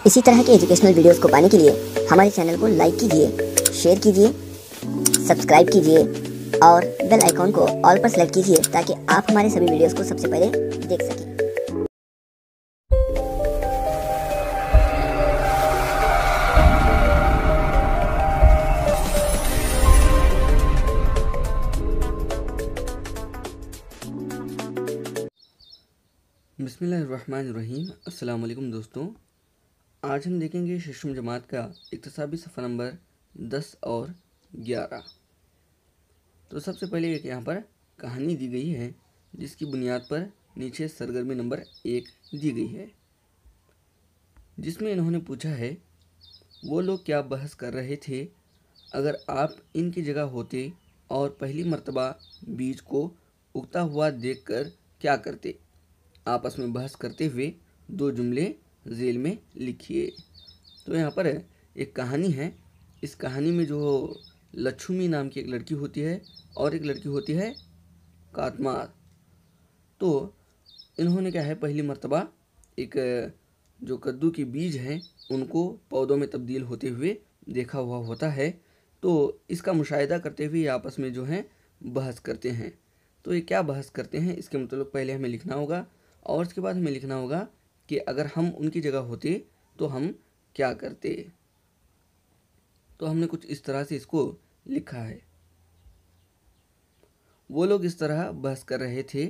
इसी तरह के एजुकेशनल वीडियोस को पाने के लिए हमारे चैनल को लाइक कीजिए, शेयर कीजिए, सब्सक्राइब कीजिए और बेल आइकॉन को ऑल पर सेलेक्ट कीजिए ताकि आप हमारे सभी वीडियोस को सबसे पहले देख सकें। बिस्मिल्लाहिर्रहमानिर्रहीम। अस्सलाम वालेकुम दोस्तों, आज हम देखेंगे षष्ठम जमात का इक्तिसाबी सफ़ा नंबर 10 और 11। तो सबसे पहले एक यहाँ पर कहानी दी गई है जिसकी बुनियाद पर नीचे सरगर्मी नंबर 1 दी गई है, जिसमें इन्होंने पूछा है वो लोग क्या बहस कर रहे थे, अगर आप इनकी जगह होते और पहली मर्तबा बीज को उगता हुआ देखकर क्या करते। आपस में बहस करते हुए दो जुमले झेल में लिखिए। तो यहाँ पर एक कहानी है। इस कहानी में जो लक्ष्मी नाम की एक लड़की होती है और एक लड़की होती है कातमार। तो इन्होंने क्या है, पहली मर्तबा एक जो कद्दू के बीज हैं उनको पौधों में तब्दील होते हुए देखा हुआ होता है। तो इसका मुशाहिदा करते हुए आपस में जो है बहस करते हैं। तो ये क्या बहस करते हैं इसके मतलब पहले हमें लिखना होगा और उसके बाद हमें लिखना होगा कि अगर हम उनकी जगह होते तो हम क्या करते। तो हमने कुछ इस तरह से इसको लिखा है। वो लोग इस तरह बहस कर रहे थे।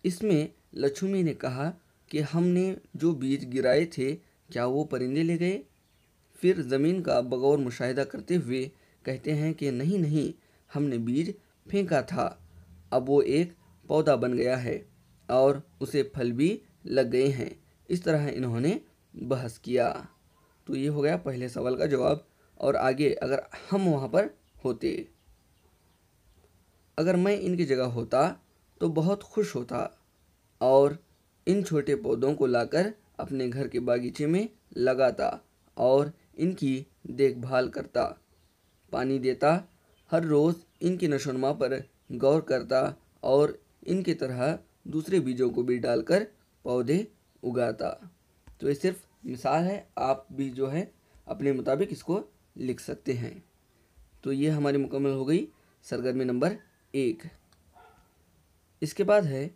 इसमें लक्ष्मी ने कहा कि हमने जो बीज गिराए थे क्या वो परिंदे ले गए। फिर ज़मीन का बगौर मुशाहिदा करते हुए कहते हैं कि नहीं नहीं, हमने बीज फेंका था, अब वो एक पौधा बन गया है और उसे फल भी लग गए हैं। इस तरह इन्होंने बहस किया। तो ये हो गया पहले सवाल का जवाब। और आगे, अगर हम वहाँ पर होते, अगर मैं इनकी जगह होता तो बहुत खुश होता और इन छोटे पौधों को लाकर अपने घर के बागीचे में लगाता और इनकी देखभाल करता, पानी देता, हर रोज़ इनकी नशोनुमा पर गौर करता और इनकी तरह दूसरे बीजों को भी डालकर पौधे उगाता। तो ये सिर्फ मिसाल है, आप भी जो है अपने मुताबिक इसको लिख सकते हैं। तो ये हमारी मुकम्मल हो गई सरगर्मी नंबर 1। इसके बाद है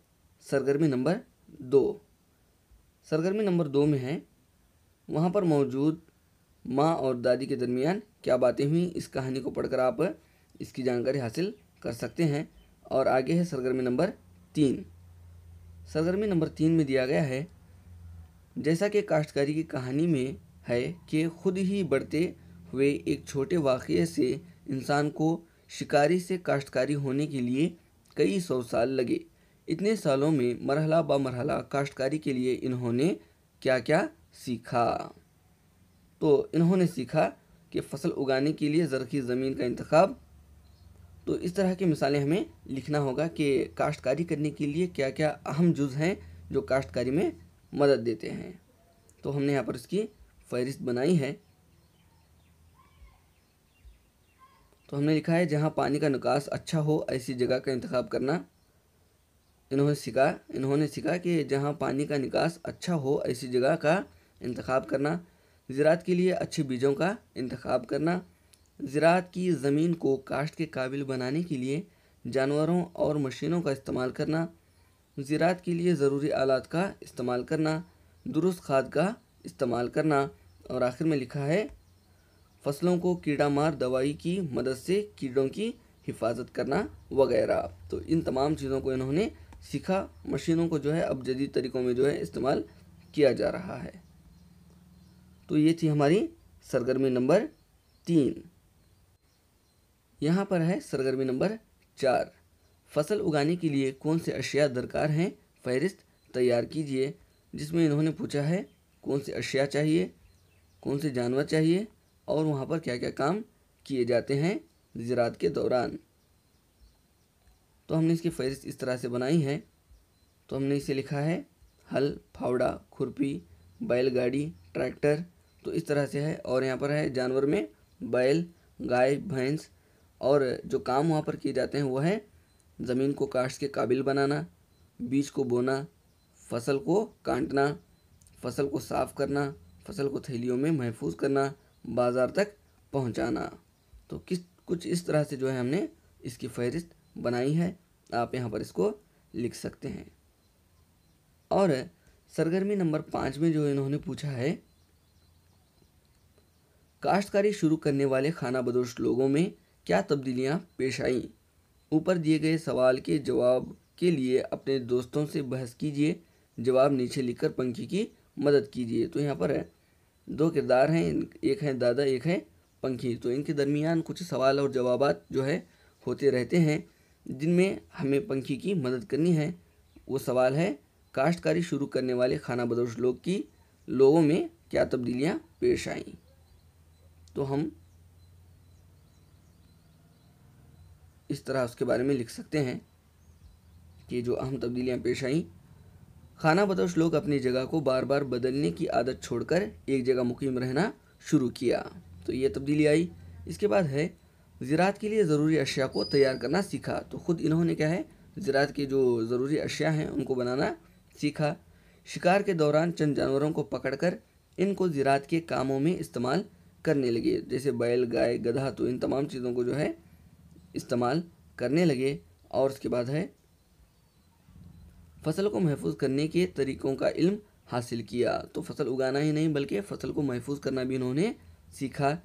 सरगर्मी नंबर 2। सरगर्मी नंबर 2 में है वहाँ पर मौजूद माँ और दादी के दरमियान क्या बातें हुई। इस कहानी को पढ़कर आप इसकी जानकारी हासिल कर सकते हैं। और आगे है सरगर्मी नंबर 3। सरगर्मी नंबर 3 में दिया गया है, जैसा कि काश्तकारी की कहानी में है कि खुद ही बढ़ते हुए एक छोटे वाक़ये से इंसान को शिकारी से काश्तकारी होने के लिए कई सौ साल लगे। इतने सालों में मरहला ब मरहला काश्तकारी के लिए इन्होंने क्या क्या सीखा। तो इन्होंने सीखा कि फसल उगाने के लिए ज़रख़ी ज़मीन का इंतखाब। तो इस तरह की मिसालें हमें लिखना होगा कि काश्तकारी करने के लिए क्या क्या अहम जुज़ हैं जो काश्तकारी में मदद देते हैं। तो हमने यहाँ पर इसकी फहरिस्त बनाई है। तो हमने लिखा है जहाँ पानी का निकास अच्छा हो ऐसी जगह का इंतखाब करना। इन्होंने सीखा कि जहाँ पानी का निकास अच्छा हो ऐसी जगह का इंतखाब करना, ज़राअत के लिए अच्छे बीजों का इंतखाब करना, ज़राअत की ज़मीन को काश्त के काबिल बनाने के लिए जानवरों और मशीनों का इस्तेमाल करना, ज़राअत के लिए ज़रूरी आलात का इस्तेमाल करना, दुरुस्त खाद का इस्तेमाल करना। और आखिर में लिखा है फसलों को कीड़ा मार दवाई की मदद से कीड़ों की हिफाजत करना वगैरह। तो इन तमाम चीज़ों को इन्होंने सीखा। मशीनों को जो है अब जदीद तरीक़ों में जो है इस्तेमाल किया जा रहा है। तो ये थी हमारी सरगर्मी नंबर 3। यहाँ पर है सरगर्मी नंबर 4। फसल उगाने के लिए कौन से अशिया दरकार हैं, फहरिस्त तैयार कीजिए। जिसमें इन्होंने पूछा है कौन से अशिया चाहिए, कौन से जानवर चाहिए और वहाँ पर क्या क्या काम किए जाते हैं ज़राअत के दौरान। तो हमने इसकी फहरिस्त इस तरह से बनाई है। तो हमने इसे लिखा है हल, फावड़ा, खुरपी, बैलगाड़ी, ट्रैक्टर। तो इस तरह से है। और यहाँ पर है जानवर में बैल, गाय, भैंस। और जो काम वहाँ पर किए जाते हैं वो है ज़मीन को काश्त के काबिल बनाना, बीज को बोना, फसल को काटना, फसल को साफ़ करना, फसल को थैलियों में महफूज करना, बाज़ार तक पहुंचाना। तो कुछ इस तरह से जो है हमने इसकी फहरिस्त बनाई है। आप यहाँ पर इसको लिख सकते हैं। और सरगर्मी नंबर 5 में जो इन्होंने पूछा है, काश्तकारी शुरू करने वाले खानाबदोश लोगों में क्या तब्दीलियां पेश आईं? ऊपर दिए गए सवाल के जवाब के लिए अपने दोस्तों से बहस कीजिए। जवाब नीचे लिखकर पंखी की मदद कीजिए। तो यहाँ पर है 2 किरदार हैं, एक है दादा, एक है पंखी। तो इनके दरमियान कुछ सवाल और जवाबात जो है होते रहते हैं, जिनमें हमें पंखी की मदद करनी है। वो सवाल है, काश्तकारी शुरू करने वाले खानाबदोश लोगों में क्या तब्दीलियां पेश आईं? तो हम इस तरह उसके बारे में लिख सकते हैं कि जो अहम तब्दीलियां पेश आईं, खानाबदोश लोग अपनी जगह को बार बार बदलने की आदत छोड़कर एक जगह मुकीम रहना शुरू किया। तो ये तब्दीली आई। इसके बाद है, ज़राअत के लिए ज़रूरी अशिया को तैयार करना सीखा। तो ख़ुद इन्होंने क्या है, ज़राअत के जो ज़रूरी अशिया हैं उनको बनाना सीखा। शिकार के दौरान चंद जानवरों को पकड़कर इनको ज़राअत के कामों में इस्तेमाल करने लगे, जैसे बैल, गाय, गधा। तो इन तमाम चीज़ों को जो है इस्तेमाल करने लगे। और उसके बाद है, फसल को महफूज करने के तरीक़ों का इल्म हासिल किया। तो फसल उगाना ही नहीं बल्कि फसल को महफूज करना भी इन्होंने सीखा।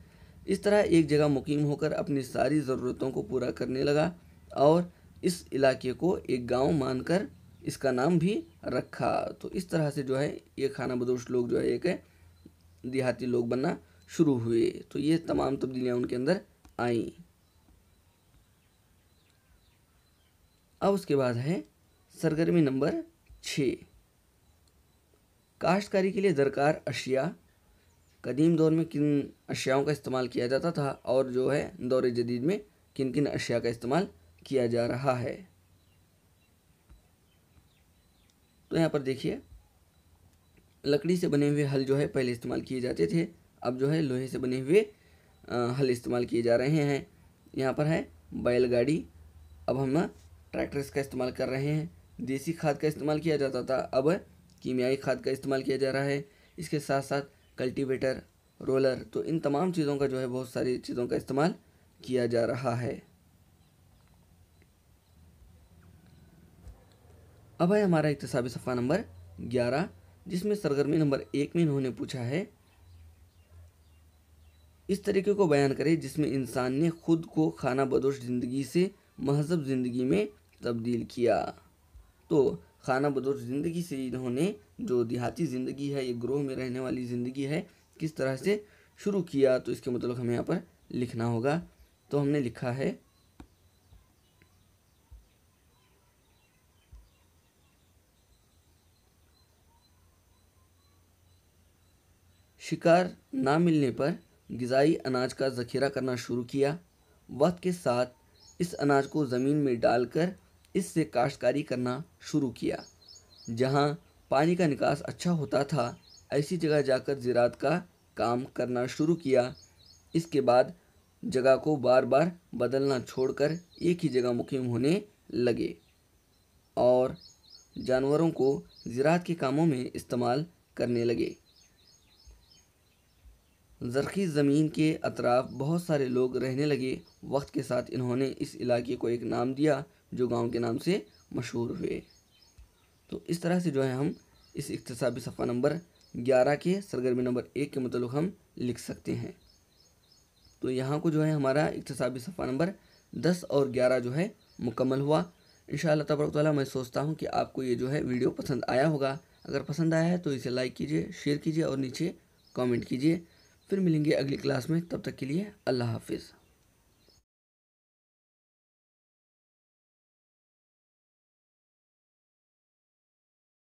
इस तरह एक जगह मुकीम होकर अपनी सारी ज़रूरतों को पूरा करने लगा और इस इलाके को एक गांव मानकर इसका नाम भी रखा। तो इस तरह से जो है ये खानाबदोश लोग जो है एक देहाती लोग बनना शुरू हुए। तो ये तमाम तब्दीलियाँ उनके अंदर आईं। अब उसके बाद है सरगर्मी नंबर 6, काश्तकारी के लिए दरकार अशिया। कदीम दौर में किन अशियाओं का इस्तेमाल किया जाता था और जो है दौर जदीद में किन किन अशिया का इस्तेमाल किया जा रहा है? तो यहाँ पर देखिए, लकड़ी से बने हुए हल जो है पहले इस्तेमाल किए जाते थे, अब जो है लोहे से बने हुए हल इस्तेमाल किए जा रहे हैं। यहाँ पर है बैलगाड़ी, अब हम ट्रैक्टर्स का इस्तेमाल कर रहे हैं। देसी खाद का इस्तेमाल किया जाता था, अब कीमियाई खाद का इस्तेमाल किया जा रहा है। इसके साथ साथ कल्टीवेटर, रोलर, तो इन तमाम चीज़ों का जो है बहुत सारी चीज़ों का इस्तेमाल किया जा रहा है। अब है हमारा इक्तिसाबी सफ़ा नंबर 11, जिसमें सरगर्मी नंबर 1 में इन्होंने पूछा है, इस तरीके को बयान करें जिसमें इंसान ने खुद को खानाबदोश ज़िंदगी से महज़ब ज़िंदगी में तब्दील किया। तो खानाबदोश ज़िंदगी से इन्होंने जो देहाती ज़िंदगी है, ये ग्रोह में रहने वाली ज़िंदगी है, किस तरह से शुरू किया। तो इसके मतलब हमें यहाँ पर लिखना होगा। तो हमने लिखा है, शिकार ना मिलने पर ग़िज़ाई अनाज का ज़ख़ीरा करना शुरू किया। वक्त के साथ इस अनाज को ज़मीन में डालकर इससे काश्तकारी करना शुरू किया। जहाँ पानी का निकास अच्छा होता था, ऐसी जगह जाकर ज़राअत का काम करना शुरू किया। इसके बाद जगह को बार बार बदलना छोड़कर एक ही जगह मुकीम होने लगे और जानवरों को ज़राअत के कामों में इस्तेमाल करने लगे। ज़रख़ी ज़मीन के अतराफ बहुत सारे लोग रहने लगे। वक्त के साथ इन्होंने इस इलाके को एक नाम दिया जो गांव के नाम से मशहूर हुए। तो इस तरह से जो है हम इस इक्तिसाबी सफ़ा नंबर 11 के सरगर्मी नंबर 1 के मतलब हम लिख सकते हैं। तो यहाँ को जो है हमारा इक्तिसाबी सफ़ा नंबर 10 और 11 जो है मुकम्मल हुआ। इंशाअल्लाह तबारक तआला मैं सोचता हूँ कि आपको ये जो है वीडियो पसंद आया होगा। अगर पसंद आया है तो इसे लाइक कीजिए, शेयर कीजिए और नीचे कमेंट कीजिए। फिर मिलेंगे अगली क्लास में, तब तक के लिए अल्लाह हाफिज़।